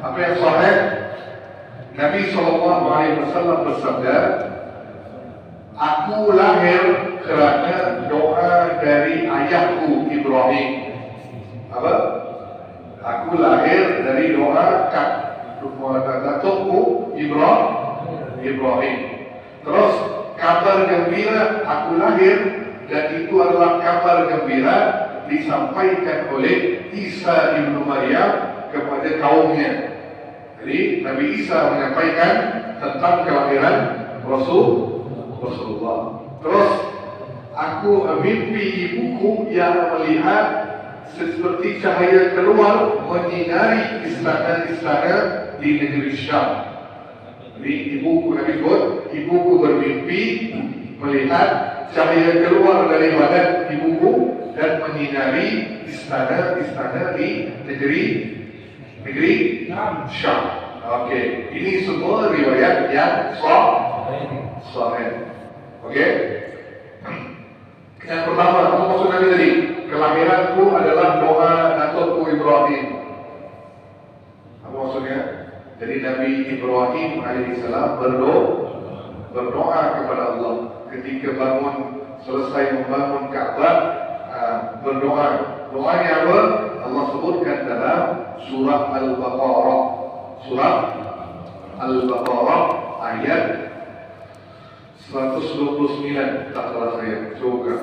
Apa yang sahih, Nabi SAW bersabda, aku lahir kerana doa dari ayahku Ibrahim. Apa? Aku lahir dari doa datukku Ibrahim. Terus kabar gembira aku lahir, dan itu adalah kabar gembira disampaikan oleh Isa ibnu Maryam kepada kaumnya. Jadi Nabi Isa menyampaikan tentang kelahiran Rasulullah. Terus aku mimpi ibuku yang melihat seperti cahaya keluar menyinari istana-istana di negeri Syam. Jadi ibuku bermimpi melihat cahaya keluar dari badan ibuku dan menyinari istana-istana di negeri Syam. Okey, ini semua riwayat yang sahih. Okey. Yang pertama, apa maksud Nabi tadi? Kelahiranku adalah doa datukku Ibrahim. Apa maksudnya? Jadi Nabi Ibrahim alaihissalam berdoa kepada Allah ketika selesai membangun Ka'bah, berdoa. Doanya apa? Allah sebutkan dalam surah Al-Baqarah. Surah Al-Baqarah ayat 129, tak salah saya. Coba.